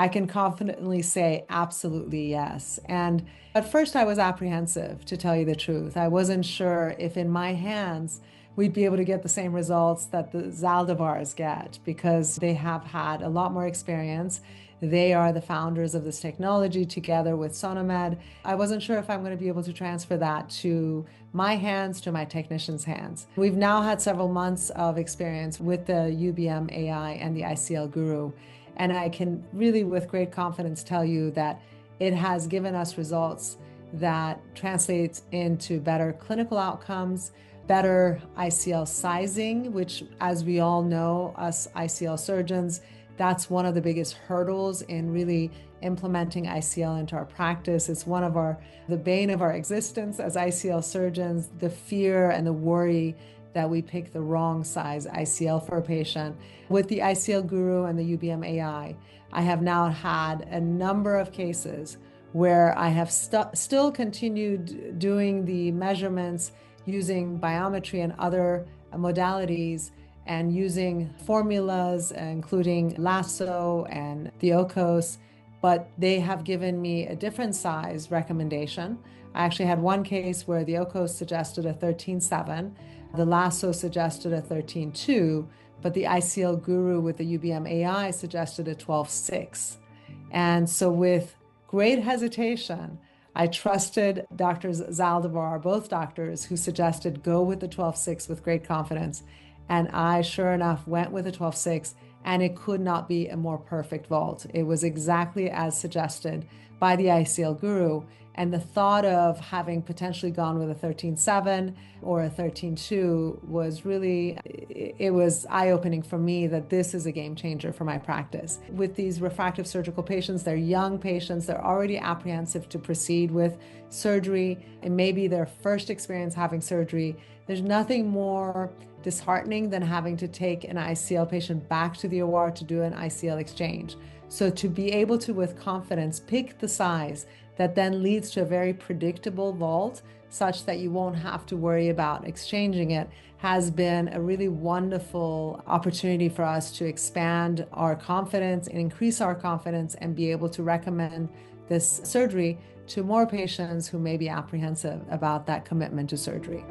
I can confidently say absolutely yes. And at first I was apprehensive, to tell you the truth. I wasn't sure if in my hands we'd be able to get the same results that the Zaldivars get because they have had a lot more experience. They are the founders of this technology together with Sonomed. I wasn't sure if I'm going to be able to transfer that to my hands, to my technicians' hands. We've now had several months of experience with the UBM AI and the ICL Guru. And I can really, with great confidence, tell you that it has given us results that translates into better clinical outcomes, better ICL sizing, which, as we all know, us ICL surgeons, that's one of the biggest hurdles in really implementing ICL into our practice. It's one of the bane of our existence as ICL surgeons, the fear and the worry that we pick the wrong size ICL for a patient. With the ICL Guru and the UBM AI, I have now had a number of cases where I have still continued doing the measurements using biometry and other modalities and using formulas, including lasso and the OCOS, but they have given me a different size recommendation. I actually had one case where the OCOS suggested a 13.7, the lasso suggested a 13.2, but the ICL Guru with the UBM AI suggested a 12.6. And so with great hesitation, I trusted Doctors Zaldivar, both doctors, who suggested go with the 12.6 with great confidence. And I, sure enough, went with a 12.6, and it could not be a more perfect vault. It was exactly as suggested by the ICL Guru. And the thought of having potentially gone with a 13.7 or a 13.2 was really, it was eye-opening for me that this is a game changer for my practice. With these refractive surgical patients, they're young patients, they're already apprehensive to proceed with surgery. It may be their first experience having surgery. There's nothing more disheartening than having to take an ICL patient back to the OR to do an ICL exchange. So to be able to, with confidence, pick the size that then leads to a very predictable vault such that you won't have to worry about exchanging it has been a really wonderful opportunity for us to expand our confidence and increase our confidence and be able to recommend this surgery to more patients who may be apprehensive about that commitment to surgery.